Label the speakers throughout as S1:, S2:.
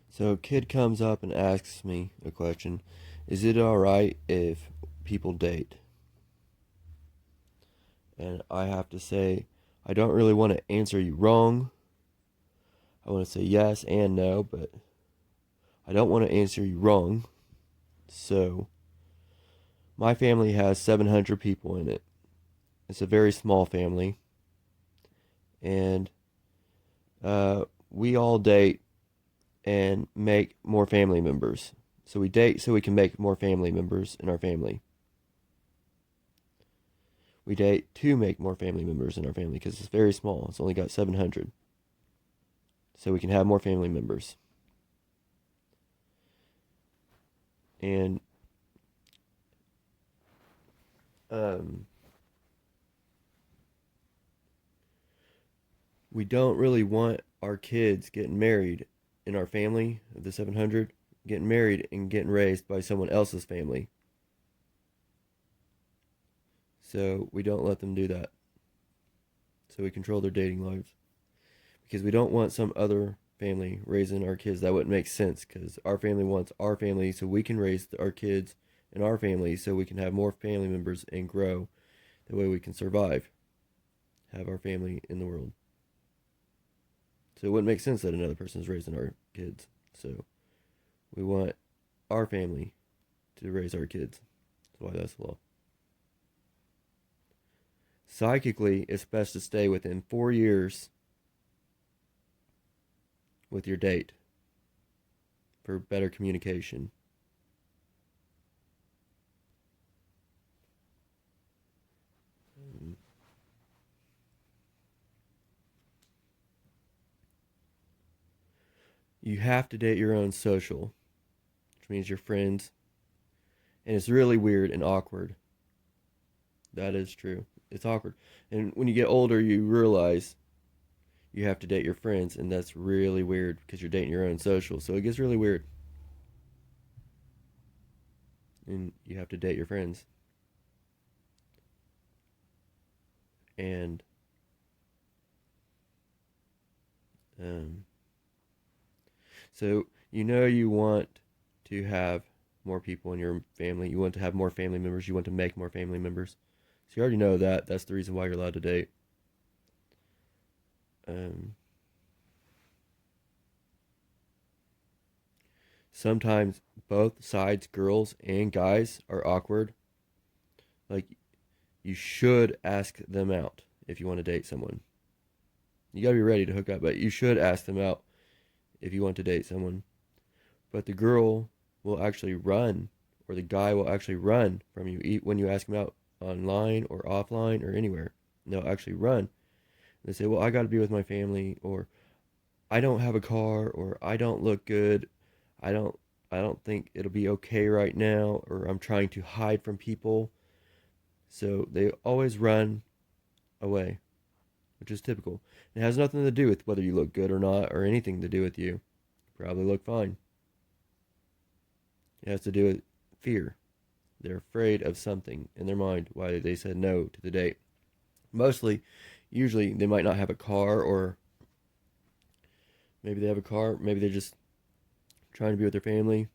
S1: So a kid comes up and asks me a question. Is it alright if people date? And I have to say, I don't really want to answer you wrong. I want to say yes and no, but I don't want to answer you wrong. So, my family has 700 people in it. It's a very small family. And we all date and make more family members. So we date so we can make more family members in our family. We date to make more family members in our family because it's very small. It's only got 700. So we can have more family members. And um, we don't really want our kids getting married in our family of the 700, getting married and getting raised by someone else's family. So we don't let them do that. So we control their dating lives because we don't want some other family raising our kids. That wouldn't make sense because our family wants our family so we can raise our kids in our family so we can have more family members and grow the way we can survive, have our family in the world. So it wouldn't make sense that another person is raising our kids. So we want our family to raise our kids. That's why that's the law. Psychically, it's best to stay within 4 years with your date for better communication. You have to date your own social, which means your friends. And it's really weird and awkward. That is true. It's awkward. And when you get older, you realize you have to date your friends, and that's really weird because you're dating your own social. So it gets really weird. And you have to date your friends. And um, so you want to have more people in your family. You want to have more family members. You want to make more family members. So you already know that. That's the reason why you're allowed to date. Um, Sometimes both sides, girls and guys, are awkward. Like, you should ask them out if you want to date someone. You got to be ready to hook up, but you should ask them out if you want to date someone. But the girl will actually run, or the guy will actually run from you when you ask them out online or offline or anywhere. And they'll actually run. They say, "Well, I got to be with my family," or "I don't have a car," or "I don't look good," "I don't I don't think it'll be okay right now," or "I'm trying to hide from people." So they always run away, which is typical. It has nothing to do with whether you look good or not, or anything to do with you. You probably look fine. It has to do with fear. They're afraid of something in their mind why they said no to the date. Mostly, usually, they might not have a car, or maybe they have a car. Maybe they're just trying to be with their family.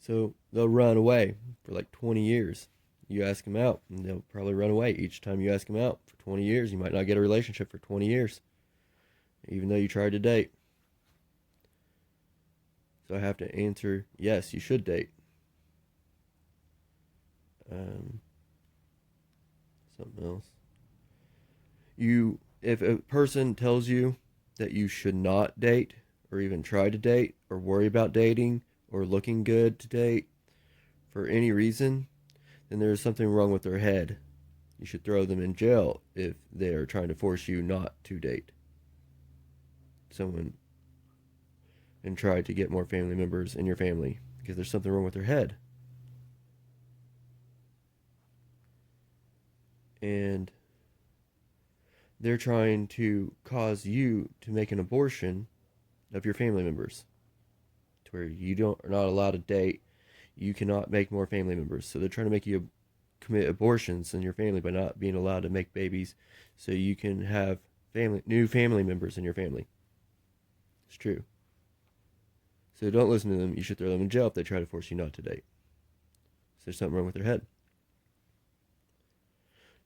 S1: So they'll run away for like 20 years. You ask them out, and they'll probably run away each time you ask them out for 20 years. You might not get a relationship for 20 years, even though you tried to date. So I have to answer yes, you should date. Um, Something else. If a person tells you that you should not date, or even try to date, or worry about dating, or looking good to date for any reason, then there's something wrong with their head. You should throw them in jail if they are trying to force you not to date someone and try to get more family members in your family because there's something wrong with their head. And they're trying to cause you to make an abortion of your family members to where you don't are not allowed to date. You cannot make more family members. So they're trying to make you commit abortions in your family by not being allowed to make babies so you can have new family members in your family. It's true. So don't listen to them. You should throw them in jail if they try to force you not to date. So there's something wrong with their head.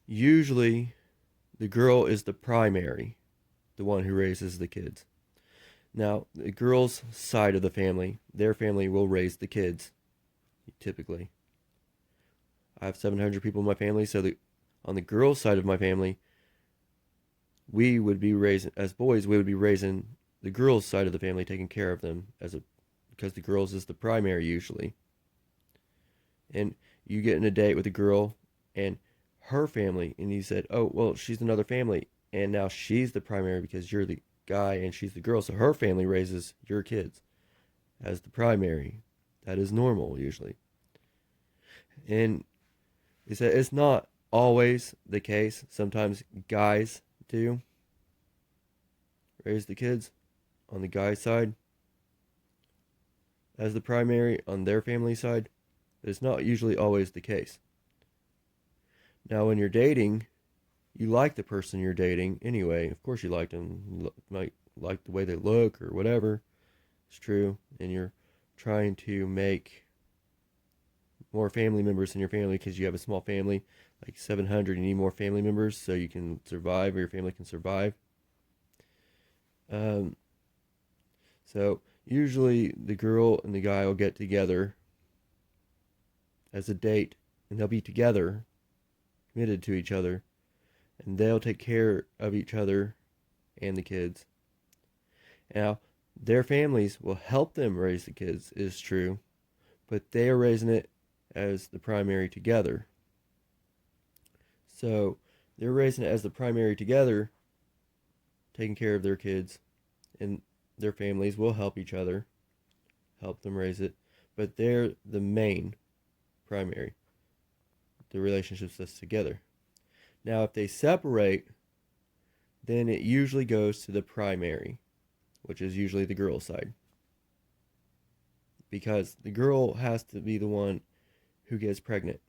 S1: Usually, the girl is the primary, the one who raises the kids. Now, the girl's side of the family, their family will raise the kids, typically. I have 700 people in my family, so on the girl's side of my family, we would be raising, as boys, we would be raising the girl's side of the family, taking care of them because the girl's is the primary usually. And you get in a date with a girl and her family, and you said, oh, well, she's another family, and now she's the primary because you're the guy and she's the girl, so her family raises your kids as the primary. That is normal usually. And it's not always the case. Sometimes guys do raise the kids on the guy's side as the primary on their family side, but it's not usually always the case. Now, when you're dating, you like the person you're dating anyway. Of course, you like them. You might like the way they look or whatever. It's true. And you're trying to make more family members in your family because you have a small family, like 700. You need more family members so you can survive or your family can survive. So usually the girl and the guy will get together as a date, and they'll be together, committed to each other, and they'll take care of each other and the kids. Now, their families will help them raise the kids, is true, but they are raising it as the primary together. So they're raising it as the primary together, taking care of their kids, and their families will help each other, help them raise it, but they're the main primary. The relationship's just together. Now, if they separate, then it usually goes to the primary, which is usually the girl's side. Because the girl has to be the one who gets pregnant.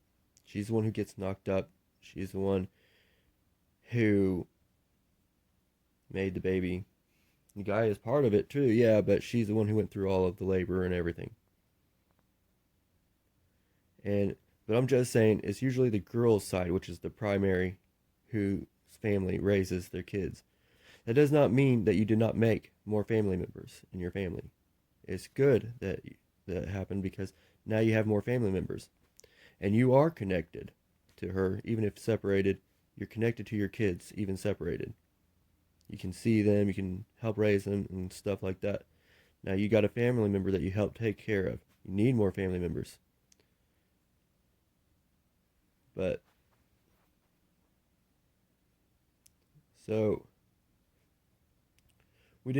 S1: She's the one who gets knocked up. She's the one who made the baby. The guy is part of it too, yeah, but she's the one who went through all of the labor and everything. But I'm just saying it's usually the girl's side, which is the primary, whose family raises their kids. That does not mean that you did not make more family members in your family. It's good that that happened because now you have more family members. And you are connected to her, even if separated. You're connected to your kids, even separated. You can see them, you can help raise them, and stuff like that. Now you got a family member that you help take care of. You need more family members. But, so, we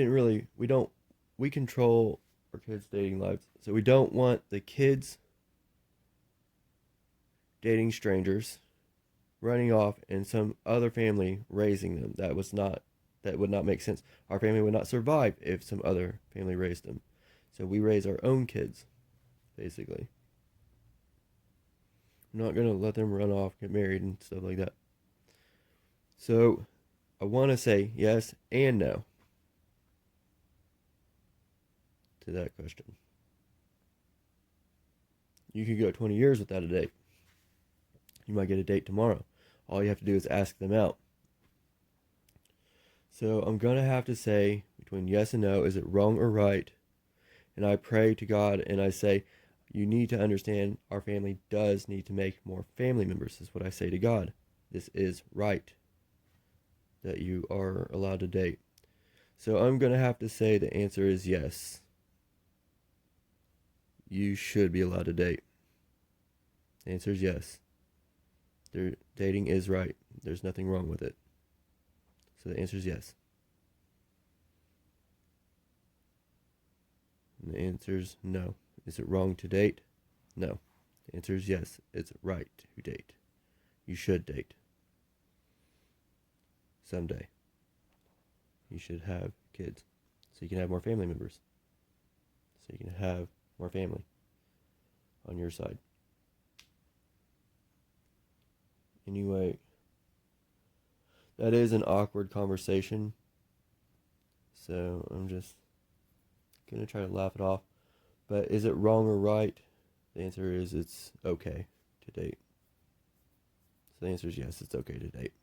S1: control our kids' dating lives. So we don't want the kids dating strangers, running off, and some other family raising them. That would not make sense. Our family would not survive if some other family raised them. So we raise our own kids, basically. I'm not going to let them run off, get married, and stuff like that. So I want to say yes and no to that question. You could go 20 years without a date. You might get a date tomorrow. All you have to do is ask them out. So I'm going to have to say between yes and no, is it wrong or right? And I pray to God and I say, you need to understand our family does need to make more family members, is what I say to God. This is right that you are allowed to date. So I'm going to have to say the answer is yes. You should be allowed to date. The answer is yes. Dating is right. There's nothing wrong with it. So the answer is yes. And the answer is no. Is it wrong to date? No. The answer is yes. It's right to date. You should date. Someday. You should have kids. So you can have more family members. So you can have more family on your side. Anyway, that is an awkward conversation. So I'm just gonna try to laugh it off. But is it wrong or right? The answer is it's okay to date. So the answer is yes, it's okay to date.